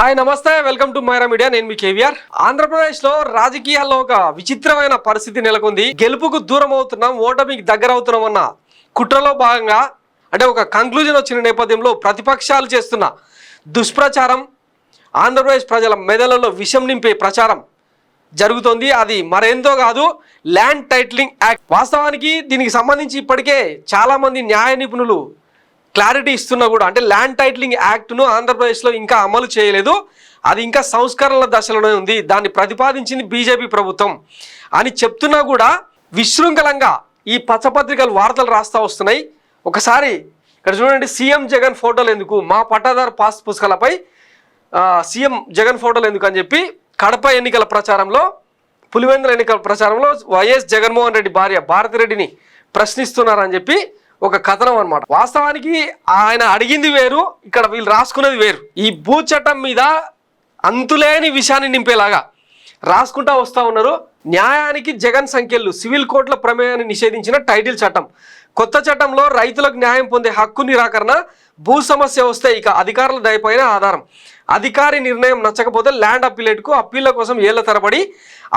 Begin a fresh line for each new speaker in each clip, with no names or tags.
Hi నమస్తే, welcome to Myra media. నేను మీ కేవీఆర్. ఆంధ్రప్రదేశ్ లో రాజకీయాల్లో ఒక విచిత్రమైన పరిస్థితి నెలకొంది. గెలుపుకు దూరం అవుతున్నాం, ఓటమికి దగ్గర అవుతున్నాం అన్న కుట్రలో భాగంగా అంటే ఒక కంక్లూజన్ వచ్చిన నేపథ్యంలో ప్రతిపక్షాలు చేస్తున్న దుష్ప్రచారం, ఆంధ్రప్రదేశ్ ప్రజల మెదళ్లలో విషం నింపే ప్రచారం జరుగుతోంది. అది మరేందో కాదు, ల్యాండ్ టైటిలింగ్ యాక్ట్. వాస్తవానికి దీనికి సంబంధించి ఇప్పటికే చాలామంది న్యాయ నిపుణులు క్లారిటీ ఇస్తున్నా కూడా, అంటే ల్యాండ్ టైటిలింగ్ యాక్ట్ను ఆంధ్రప్రదేశ్లో ఇంకా అమలు చేయలేదు, అది ఇంకా సంస్కరణల దశలోనే ఉంది, దాన్ని ప్రతిపాదించింది బీజేపీ ప్రభుత్వం అని చెప్తున్నా కూడా విశృంఖలంగా ఈ పచ్చపత్రికలు వార్తలు రాస్తూ వస్తున్నాయి. ఒకసారి ఇక్కడ చూడండి, సీఎం జగన్ ఫోటోలు ఎందుకు, మా పట్టాదారు పాస్ పుస్తకాలపై సీఎం జగన్ ఫోటోలు ఎందుకు అని చెప్పి కడప ఎన్నికల ప్రచారంలో, పులివెందుల ఎన్నికల ప్రచారంలో వైఎస్ జగన్మోహన్ రెడ్డి భార్య భారతిరెడ్డిని ప్రశ్నిస్తున్నారని చెప్పి ఒక కథనం అనమాట. వాస్తవానికి ఆయన అడిగింది వేరు, ఇక్కడ వీళ్ళు రాసుకునేది వేరు. ఈ భూ చట్టం మీద అంతులేని విషయాన్ని నింపేలాగా రాసుకుంటా వస్తూ ఉన్నారు. న్యాయానికి జగన్ సంఖ్యలు, సివిల్ కోర్టుల ప్రమేయాన్ని నిషేధించిన టైటిల్ చట్టం. కొత్త చట్టంలో రైతులకు న్యాయం పొందే హక్కు నిరాకరణ, భూ సమస్య వస్తే ఇక అధికారుల దయపైన ఆధారం, అధికారి నిర్ణయం నచ్చకపోతే ల్యాండ్ అప్పీలేట్కు అప్పీళ్ల కోసం ఏళ్ల తరబడి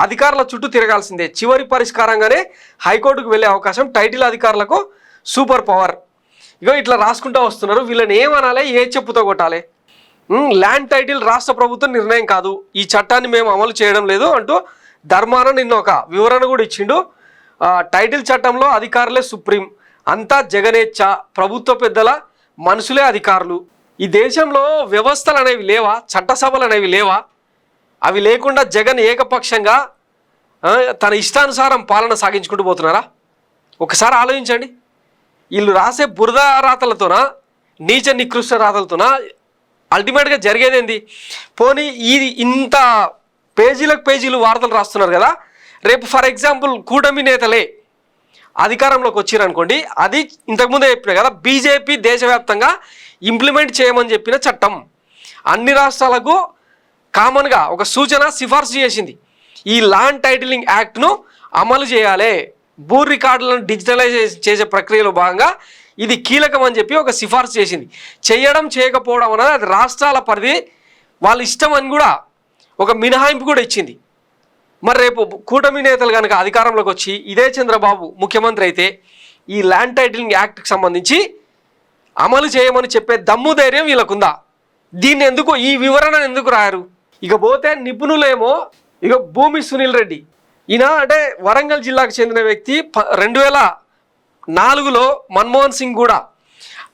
అధికారుల చుట్టూ తిరగాల్సిందే, చివరి పరిష్కారంగానే హైకోర్టుకు వెళ్ళే అవకాశం, టైటిల్ అధికారులకు సూపర్ పవర్. ఇగో ఇట్లా రాసుకుంటూ వస్తున్నారు. వీళ్ళని ఏమనాలి, ఏ చెప్పుతో కొట్టాలి? ల్యాండ్ టైటిల్ రాష్ట్ర ప్రభుత్వం నిర్ణయం కాదు, ఈ చట్టాన్ని మేము అమలు చేయడం లేదు అంటూ ధర్మాన నిన్న ఒక వివరణ కూడా ఇచ్చిండు. టైటిల్ చట్టంలో అధికారులే సుప్రీం, అంతా జగనేచ్ఛ, ప్రభుత్వ పెద్దల మనుషులే అధికారులు. ఈ దేశంలో వ్యవస్థలు అనేవి లేవా? చట్టసభలు అనేవి లేవా? అవి లేకుండా జగన్ ఏకపక్షంగా తన ఇష్టానుసారం పాలన సాగించుకుంటూ పోతున్నారా? ఒకసారి ఆలోచించండి. వీళ్ళు రాసే బురద రాతలతోనా, నీచ నికృష్ట రాతలతోనా అల్టిమేట్గా జరిగేదేంది? పోనీ ఇంత పేజీలకు పేజీలు వార్తలు రాస్తున్నారు కదా, రేపు ఫర్ ఎగ్జాంపుల్ కూటమి నేతలే అధికారంలోకి వచ్చారనుకోండి, అది ఇంతకుముందే చెప్పిన కదా, బీజేపీ దేశవ్యాప్తంగా ఇంప్లిమెంట్ చేయమని చెప్పిన చట్టం అన్ని రాష్ట్రాలకు కామన్గా ఒక సూచన, సిఫార్సు చేసింది. ఈ ల్యాండ్ టైటిలింగ్ యాక్ట్ను అమలు చేయాలి, భూ రికార్డులను డిజిటలైజ్ చేసే ప్రక్రియలో భాగంగా ఇది కీలకం అని చెప్పి ఒక సిఫార్సు చేసింది. చేయడం చేయకపోవడం అనేది అది రాష్ట్రాల పరిధి, వాళ్ళ ఇష్టం అని కూడా ఒక మినహాయింపు కూడా ఇచ్చింది. మరి రేపు కూటమి నేతలు కనుక అధికారంలోకి వచ్చి ఇదే చంద్రబాబు ముఖ్యమంత్రి అయితే ఈ ల్యాండ్ టైటిలింగ్ యాక్ట్కి సంబంధించి అమలు చేయమని చెప్పే దమ్ము ధైర్యం వీళ్ళకుందా? దీన్ని ఎందుకు, ఈ వివరణ ఎందుకు రాయరు? ఇక పోతే నిపుణులేమో, ఇక భూమి సునీల్ రెడ్డి, ఈయన అంటే వరంగల్ జిల్లాకు చెందిన వ్యక్తి. 2004లో మన్మోహన్ సింగ్ కూడా,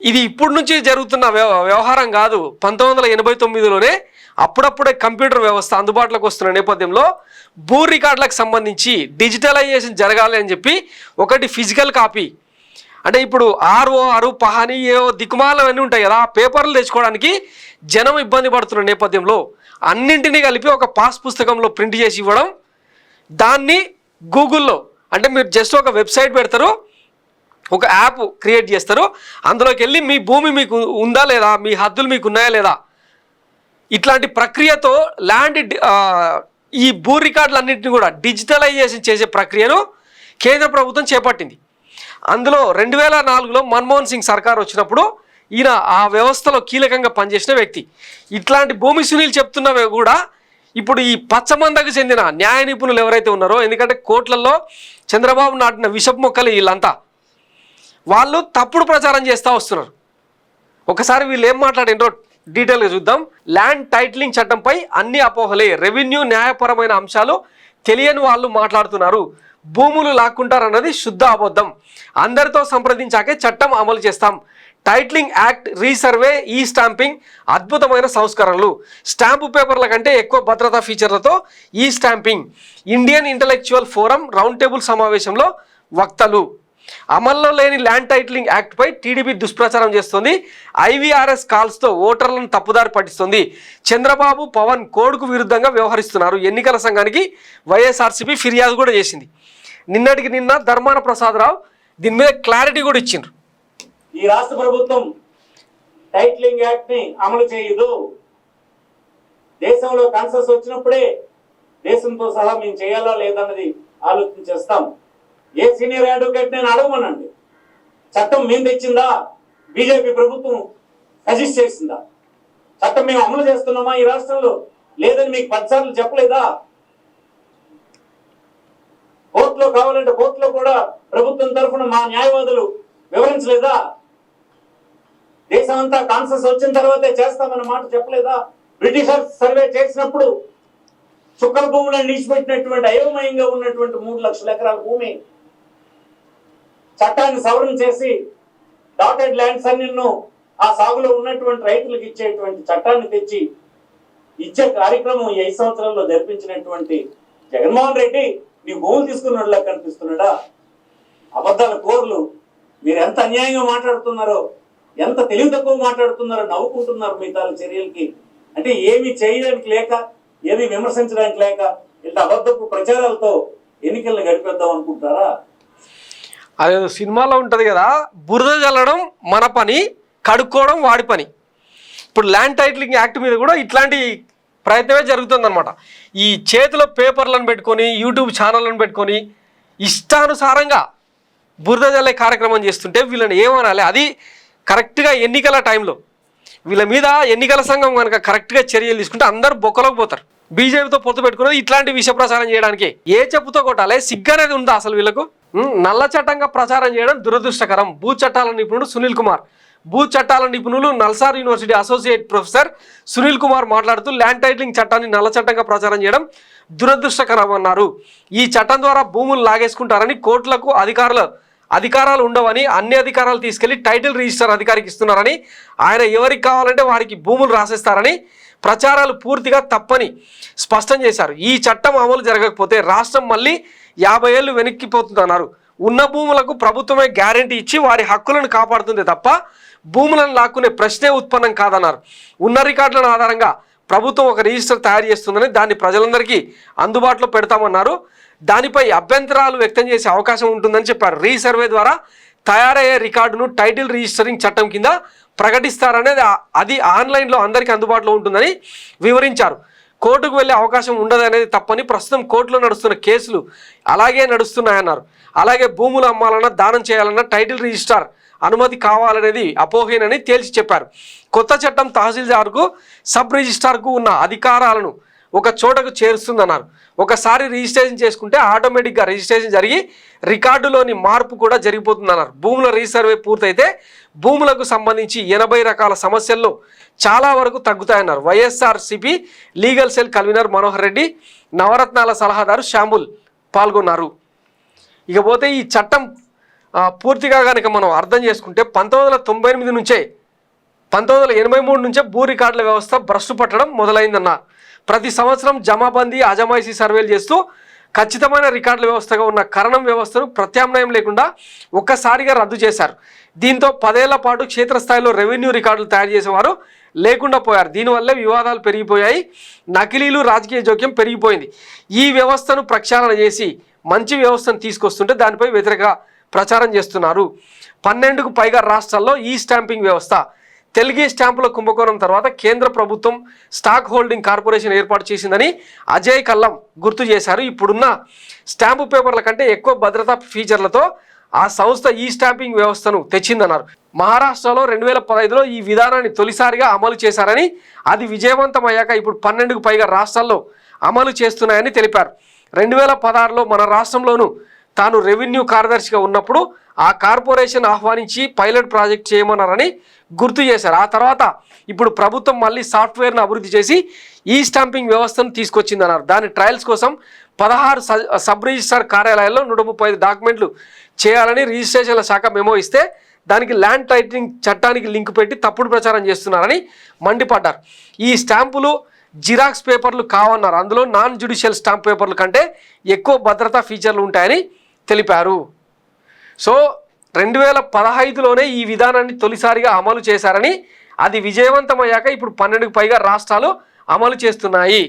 ఇది ఇప్పుడు నుంచి జరుగుతున్న వ్యవహారం కాదు, 1989లోనే అప్పుడప్పుడే కంప్యూటర్ వ్యవస్థ అందుబాటులోకి వస్తున్న నేపథ్యంలో భూ రికార్డులకు సంబంధించి డిజిటలైజేషన్ జరగాలి అని చెప్పి ఒకటి ఫిజికల్ కాపీ, అంటే ఇప్పుడు ఆర్ఓఆర్ పహాని ఏవో దిక్కుమాలవన్నీ ఉంటాయి కదా, పేపర్లు తెచ్చుకోవడానికి జనం ఇబ్బంది పడుతున్న నేపథ్యంలో అన్నింటినీ కలిపి ఒక పాస్ పుస్తకంలో ప్రింట్ చేసి ఇవ్వడం, దాన్ని గూగుల్లో, అంటే మీరు జస్ట్ ఒక వెబ్సైట్ పెడతారు, ఒక యాప్ క్రియేట్ చేస్తారు, అందులోకి వెళ్ళి మీ భూమి మీకు ఉందా లేదా, మీ హద్దులు మీకు ఉన్నాయా లేదా, ఇట్లాంటి ప్రక్రియతో ల్యాండ్ ఈ భూ రికార్డులన్నింటినీ కూడా డిజిటలైజేషన్ చేసే ప్రక్రియను కేంద్ర ప్రభుత్వం చేపట్టింది. అందులో 2004లో మన్మోహన్ సింగ్ సర్కార్ వచ్చినప్పుడు ఈయన ఆ వ్యవస్థలో కీలకంగా పనిచేసిన వ్యక్తి. ఇట్లాంటి భూమి సునీల్ చెప్తున్నవి కూడా ఇప్పుడు ఈ పచ్చమందకు చెందిన న్యాయ నిపుణులు ఎవరైతే ఉన్నారో, ఎందుకంటే కోర్టులలో చంద్రబాబు నాటిన విషపు మొక్కలు వీళ్ళంతా, వాళ్ళు తప్పుడు ప్రచారం చేస్తూ వస్తున్నారు. ఒకసారి వీళ్ళు ఏం మాట్లాడినరో డీటెయిల్గా చూద్దాం. ల్యాండ్ టైటిలింగ్ చట్టంపై అన్ని అపోహలే, రెవెన్యూ న్యాయపరమైన అంశాలు తెలియని వాళ్ళు మాట్లాడుతున్నారు, భూములు లాక్కుంటారన్నది శుద్ధ అబద్ధం, అందరితో సంప్రదించాకే చట్టం అమలు చేస్తాం, టైటిలింగ్ యాక్ట్, రీసర్వే, ఈ స్టాంపింగ్ అద్భుతమైన సంస్కరణలు, స్టాంపు పేపర్ల కంటే ఎక్కువ భద్రతా ఫీచర్లతో ఈ stamping, Indian intellectual forum round table సమావేశంలో వక్తలు. అమల్లో లేని ల్యాండ్ టైటిలింగ్ యాక్ట్పై టీడీపీ దుష్ప్రచారం చేస్తుంది, ఐవీఆర్ఎస్ కాల్స్తో ఓటర్లను తప్పుదారి పట్టిస్తుంది, చంద్రబాబు పవన్ కోడ్కు విరుద్ధంగా వ్యవహరిస్తున్నారు, ఎన్నికల సంఘానికి వైఎస్ఆర్సీపీ ఫిర్యాదు కూడా చేసింది. నిన్నటికి నిన్న ధర్మాన ప్రసాదరావు దీని మీద క్లారిటీ కూడా ఇచ్చిండ్రు.
ఈ రాష్ట్ర ప్రభుత్వం టైటిలింగ్ యాక్ట్ ని అమలు చేయదు, దేశంలో కన్సెస్ వచ్చినప్పుడే దేశంతో సహా మేము చేయాలా లేదన్నది ఆలోచన చేస్తాం. ఏ సీనియర్ అడ్వకేట్ నేను అడగమనండి, చట్టం మేము తెచ్చిందా, బీజేపీ ప్రభుత్వం సజెస్ట్ చేసిందా? చట్టం మేము అమలు చేస్తున్నామా ఈ రాష్ట్రంలో లేదని మీకు 10 సార్లు చెప్పలేదా? కోర్టులో కావాలంటే కోర్టులో కూడా ప్రభుత్వం తరఫున మా న్యాయవాదులు వివరించలేదా? దేశం అంతా కాన్సెస్ వచ్చిన తర్వాతే చేస్తామన్న మాట చెప్పలేదా? బ్రిటిషర్స్ సర్వే చేసినప్పుడు చుక్కల భూములను నిలిచిపెట్టినటువంటి అయోమయంగా ఉన్నటువంటి 3 లక్షల ఎకరాల భూమి చట్టాన్ని సవరణ చేసి డాటెడ్ ల్యాండ్స్ అన్నిను ఆ సాగులో ఉన్నటువంటి రైతులకు ఇచ్చేటువంటి చట్టాన్ని తెచ్చి ఇచ్చే కార్యక్రమం ఈ 5 సంవత్సరాల్లో జరిపించినటువంటి జగన్మోహన్ రెడ్డి నీ భూములు తీసుకున్నట్లా కనిపిస్తున్నాడా? అబద్ధాల కోర్లు. మీరు ఎంత అన్యాయంగా మాట్లాడుతున్నారో, ఎంత తెలివి తక్కువ మాట్లాడుతున్నారో నవ్వుకుంటున్నారు మీ తాలూ చర్యలకి. అంటే ఏమి చేయడానికి లేక, ఏమి విమర్శించడానికి లేక ఇంత అబద్ధపు ప్రచారాలతో ఎన్నికలను గడిపేద్దాం అనుకుంటారా?
అదే సినిమాలో ఉంటుంది కదా, బురద చల్లడం మన పని, కడుక్కోవడం వాడి పని. ఇప్పుడు ల్యాండ్ టైటిలింగ్ యాక్ట్ మీద కూడా ఇట్లాంటి ప్రయత్నమే జరుగుతుందన్నమాట. ఈ చేతిలో పేపర్లను పెట్టుకొని, యూట్యూబ్ ఛానళ్ళను పెట్టుకొని ఇష్టానుసారంగా బురద జల్లే కార్యక్రమం చేస్తుంటే వీళ్ళని ఏమనాలి? అది కరెక్ట్గా ఎన్నికల టైంలో వీళ్ళ మీద ఎన్నికల సంఘం కనుక కరెక్ట్గా చర్యలు తీసుకుంటే అందరూ బొక్కలోకి పోతారు. బీజేపీతో పొత్తు పెట్టుకున్నది ఇట్లాంటి విష ప్రచారం చేయడానికి. ఏ చెప్పుతో కొట్టాలి? సిగ్గనేది ఉందా అసలు వీళ్ళకు? నల్ల చట్టంగా ప్రచారం చేయడం దురదృష్టకరం. భూ చట్టాల నిపుణుడు సునీల్ కుమార్, భూ చట్టాల నిపుణులు NALSAR university associate professor Sunil Kumar మాట్లాడుతూ ల్యాండ్ టైటిలింగ్ చట్టాన్ని నల్ల చట్టంగా ప్రచారం చేయడం దురదృష్టకరం అన్నారు. ఈ చట్టం ద్వారా భూములు లాగేసుకుంటారని, కోర్టులకు అధికారాలు ఉండవని, అన్ని అధికారాలు తీసుకెళ్లి టైటిల్ రిజిస్టర్ అధికారికి ఇస్తున్నారని, ఆయన ఎవరికి కావాలంటే వారికి భూములు రాసేస్తారని ప్రచారాలు పూర్తిగా తప్పని స్పష్టం చేశారు. ఈ చట్టం అమలు జరగకపోతే రాష్ట్రం మళ్ళీ 50 ఏళ్ళు వెనక్కిపోతుందన్నారు. ఉన్న భూములకు ప్రభుత్వమే గ్యారెంటీ ఇచ్చి వారి హక్కులను కాపాడుతుంది తప్ప భూములను లాక్కునే ప్రశ్నే ఉత్పన్నం కాదన్నారు. ఉన్న రికార్డుల ఆధారంగా ప్రభుత్వం ఒక రిజిస్టర్ తయారు చేస్తుందని, దాన్ని ప్రజలందరికీ అందుబాటులో పెడతామన్నారు. దానిపై అభ్యంతరాలు వ్యక్తం చేసే అవకాశం ఉంటుందని చెప్పారు. రీసర్వే ద్వారా తయారయ్యే రికార్డును టైటిల్ రిజిస్టరింగ్ చట్టం కింద ప్రకటిస్తారనేది అది ఆన్లైన్లో అందరికీ అందుబాటులో ఉంటుందని వివరించారు. కోర్టుకు వెళ్ళే అవకాశం ఉండదనేది తప్పని, ప్రస్తుతం కోర్టులో నడుస్తున్న కేసులు అలాగే నడుస్తున్నాయన్నారు. అలాగే భూములు అమ్మాలన్నా, దానం చేయాలన్నా టైటిల్ రిజిస్టార్ అనుమతి కావాలనేది అపోహేనని తేల్చి చెప్పారు. కొత్త చట్టం తహసీల్దార్కు, సబ్ రిజిస్టార్కు ఉన్న అధికారాలను ఒక చోటకు చేరుస్తుందన్నారు. ఒకసారి రిజిస్ట్రేషన్ చేసుకుంటే ఆటోమేటిక్గా రిజిస్ట్రేషన్ జరిగి రికార్డులోని మార్పు కూడా జరిగిపోతుందన్నారు. భూముల రీసర్వే పూర్తయితే భూములకు సంబంధించి 80 రకాల సమస్యల్లో చాలా వరకు తగ్గుతాయన్నారు. YSRCP legal cell convener Manohar Reddy, నవరత్నాల సలహాదారు శాంబుల్ పాల్గొన్నారు. ఇకపోతే ఈ చట్టం పూర్తిగా కనుక మనం అర్థం చేసుకుంటే 1998 నుంచే 1983 నుంచే భూ రికార్డుల వ్యవస్థ భ్రష్టు పట్టడం మొదలైందన్న. ప్రతి సంవత్సరం జమాబందీ, అజమాయిషీ సర్వేలు చేస్తూ ఖచ్చితమైన రికార్డుల వ్యవస్థగా ఉన్న కరణం వ్యవస్థను ప్రత్యామ్నాయం లేకుండా ఒక్కసారిగా రద్దు చేశారు. దీంతో 10 ఏళ్ల పాటు క్షేత్రస్థాయిలో రెవెన్యూ రికార్డులు తయారు చేసేవారు లేకుండా పోయారు. దీనివల్లే వివాదాలు పెరిగిపోయాయి, నకిలీలు, రాజకీయ జోక్యం పెరిగిపోయింది. ఈ వ్యవస్థను ప్రక్షాళన చేసి మంచి వ్యవస్థను తీసుకొస్తుంటే దానిపై వ్యతిరేక ప్రచారం చేస్తున్నారు. 12కు పైగా రాష్ట్రాల్లో ఈ స్టాంపింగ్ వ్యవస్థ, తెలుగు స్టాంపుల కుంభకోణం తర్వాత కేంద్ర ప్రభుత్వం స్టాక్ హోల్డింగ్ కార్పొరేషన్ ఏర్పాటు చేసిందని అజయ్ కల్లం గుర్తు చేశారు. ఇప్పుడున్న స్టాంపు పేపర్ల కంటే ఎక్కువ భద్రతా ఫీచర్లతో ఆ సంస్థ ఈ స్టాంపింగ్ వ్యవస్థను తెచ్చిందన్నారు. మహారాష్ట్రలో 2015లో ఈ విధానాన్ని తొలిసారిగా అమలు చేశారని, అది విజయవంతం అయ్యాక ఇప్పుడు 12కు పైగా రాష్ట్రాల్లో అమలు చేస్తున్నాయని తెలిపారు. 2016లో మన రాష్ట్రంలోనూ తాను రెవెన్యూ కార్యదర్శిగా ఉన్నప్పుడు ఆ కార్పొరేషన్ ఆహ్వానించి పైలట్ ప్రాజెక్ట్ చేయమన్నారని గుర్తు చేశారు. ఆ తర్వాత ఇప్పుడు ప్రభుత్వం మళ్ళీ సాఫ్ట్వేర్ను అభివృద్ధి చేసి ఈ స్టాంపింగ్ వ్యవస్థను తీసుకొచ్చిందన్నారు. దాని ట్రయల్స్ కోసం 16 సబ్ రిజిస్ట్రార్ కార్యాలయాల్లో 135 డాక్యుమెంట్లు చేయాలని రిజిస్ట్రేషన్ల శాఖ మెమో ఇస్తే దానికి ల్యాండ్ టైటిలింగ్ చట్టానికి లింక్ పెట్టి తప్పుడు ప్రచారం చేస్తున్నారని మండిపడ్డారు. ఈ స్టాంపులు జిరాక్స్ పేపర్లు కావన్నారు. అందులో నాన్ జ్యుడిషియల్ స్టాంప్ పేపర్ల కంటే ఎక్కువ భద్రతా ఫీచర్లు ఉంటాయని తెలిపారు. సో 2015లోనే ఈ విధానాన్ని తొలిసారిగా అమలు చేశారని, అది విజయవంతమయ్యాక ఇప్పుడు 12కు పైగా రాష్ట్రాలు అమలు చేస్తున్నాయి.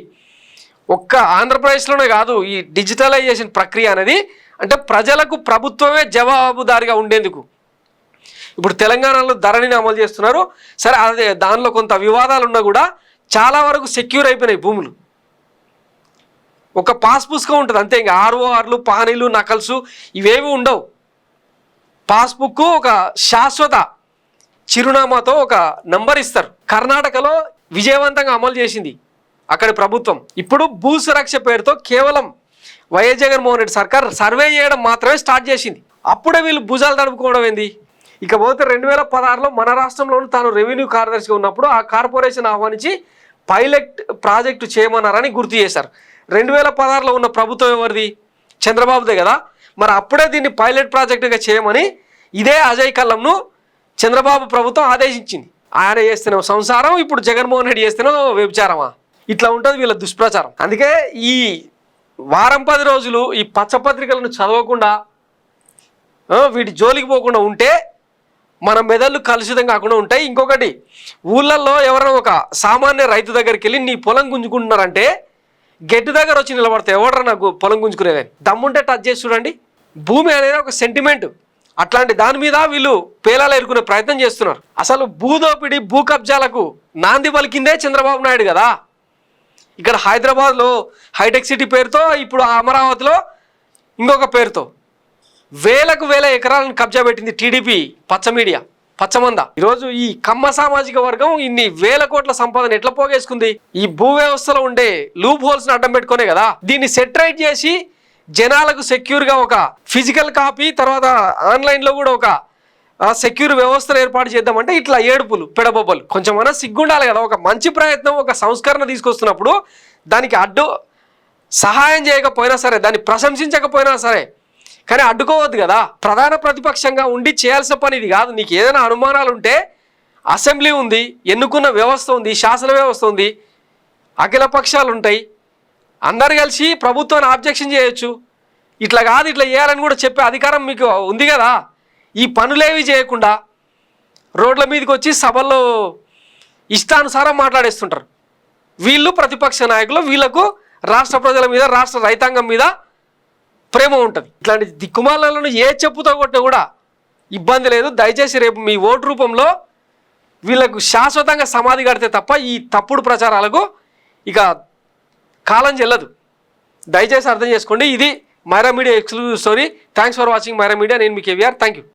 ఒక్క ఆంధ్రప్రదేశ్లోనే కాదు ఈ డిజిటలైజేషన్ ప్రక్రియ అనేది, అంటే ప్రజలకు ప్రభుత్వమే జవాబుదారీగా ఉండేందుకు. ఇప్పుడు తెలంగాణలో ధరణిని అమలు చేస్తున్నారు. సరే, అదే దానిలో కొంత వివాదాలు ఉన్నా కూడా చాలా వరకు సెక్యూర్ అయిపోయినాయి భూములు. ఒక పాస్ పుస్తకం ఉంటుంది అంతే, ఇంకా ఆర్ఓఆర్లు, పానీలు, నకల్సు ఇవేవి ఉండవు. పాస్బుక్ ఒక శాశ్వత చిరునామాతో ఒక నంబర్ ఇస్తారు. కర్ణాటకలో విజయవంతంగా అమలు చేసింది అక్కడి ప్రభుత్వం. ఇప్పుడు భూ సురక్ష పేరుతో కేవలం వైఎస్ జగన్మోహన్ రెడ్డి సర్కార్ సర్వే చేయడం మాత్రమే స్టార్ట్ చేసింది. అప్పుడే వీళ్ళు భుజాలు తడుపుకోవడం ఏంది? ఇకపోతే 2016లో మన రాష్ట్రంలోనూ తాను రెవెన్యూ కార్యదర్శిగా ఉన్నప్పుడు ఆ కార్పొరేషన్ ఆహ్వానించి పైలట్ ప్రాజెక్టు చేయమన్నారని గుర్తు చేశారు. 2016లో ఉన్న ప్రభుత్వం ఎవరిది? చంద్రబాబుదే కదా. మరి అప్పుడే దీన్ని పైలట్ ప్రాజెక్టుగా చేయమని ఇదే అజయ్ కల్లంను చంద్రబాబు ప్రభుత్వం ఆదేశించింది. ఆయన చేస్తున్న సంసారం ఇప్పుడు జగన్మోహన్ రెడ్డి చేస్తున్న వ్యభిచారమా? ఇట్లా ఉంటుంది వీళ్ళ దుష్ప్రచారం. అందుకే ఈ వారం 10 రోజులు ఈ పచ్చపత్రికలను చదవకుండా వీటి జోలికి పోకుండా ఉంటే మన మెదళ్ళు కలుషితం కాకుండా ఉంటాయి. ఇంకొకటి, ఊళ్ళల్లో ఎవరైనా ఒక సామాన్య రైతు దగ్గరికి వెళ్ళి నీ పొలం గుంజుకుంటున్నారంటే గెట్టు దగ్గర వచ్చి నిలబడతాయి. ఎవడరా నాకు పొలం గుంజుకునేదని? దమ్ముంటే టచ్ చేసి చూడండి. భూమి అనేది ఒక సెంటిమెంట్. అట్లాంటి దాని మీద వీళ్ళు పేలాలు ఎరుకునే ప్రయత్నం చేస్తున్నారు. అసలు భూదోపిడి భూ కబ్జాలకు నాంది పలికిందే చంద్రబాబు నాయుడు కదా. ఇక్కడ హైదరాబాద్లో హైటెక్ సిటీ పేరుతో, ఇప్పుడు అమరావతిలో ఇంకొక పేరుతో వేలకు వేల ఎకరాలను కబ్జా పెట్టింది టీడీపీ పచ్చ మీడియా, పచ్చమంద. ఈరోజు ఈ కమ్మ సామాజిక వర్గం ఇన్ని వేల కోట్ల సంపాదన ఎట్లా పోగేసుకుంది? ఈ భూ వ్యవస్థలో ఉండే లూప్ హోల్స్ని అడ్డం పెట్టుకునే కదా. దీన్ని సెటరైట్ చేసి జనాలకు సెక్యూర్గా ఒక ఫిజికల్ కాపీ, తర్వాత ఆన్లైన్లో కూడా ఒక సెక్యూర్ వ్యవస్థను ఏర్పాటు చేద్దామంటే ఇట్లా ఏడుపులు పెడబొబ్బలు. కొంచెమన్నా సిగ్గుండాలి కదా. ఒక మంచి ప్రయత్నం, ఒక సంస్కరణ తీసుకొస్తున్నప్పుడు దానికి అడ్డు సహాయం చేయకపోయినా సరే, దాన్ని ప్రశంసించకపోయినా సరే, కానీ అడ్డుకోవద్దు కదా. ప్రధాన ప్రతిపక్షంగా ఉండి చేయాల్సిన పని ఇది కాదు. నీకు ఏదైనా అనుమానాలు ఉంటే అసెంబ్లీ ఉంది, ఎన్నుకున్న వ్యవస్థ ఉంది, శాసన వ్యవస్థ ఉంది, అఖిల పక్షాలు ఉంటాయి, అందరు కలిసి ప్రభుత్వాన్ని ఆబ్జెక్షన్ చేయొచ్చు. ఇట్లా కాదు, ఇట్లా చేయాలని కూడా చెప్పే అధికారం మీకు ఉంది కదా. ఈ పనులేవి చేయకుండా రోడ్ల మీదకి వచ్చి సభల్లో ఇష్టానుసారం మాట్లాడేస్తుంటారు. వీళ్ళు ప్రతిపక్ష నాయకులు, వీళ్ళకు రాష్ట్ర ప్రజల మీద, రాష్ట్ర రైతాంగం మీద ప్రేమ ఉంటుంది. ఇట్లాంటి దిక్కుమాలను ఏ చెప్పుతో కొట్టినా కూడా ఇబ్బంది లేదు. దయచేసి రేపు మీ ఓటు రూపంలో వీళ్ళకు శాశ్వతంగా సమాధి కడితే తప్ప ఈ తప్పుడు ప్రచారాలకు ఇక కాలం చెల్లదు. దయచేసి అర్థం చేసుకోండి. ఇది Myra media exclusive story. Thanks for watching Myra media. నేను మీ కేవీఆర్. Thank you.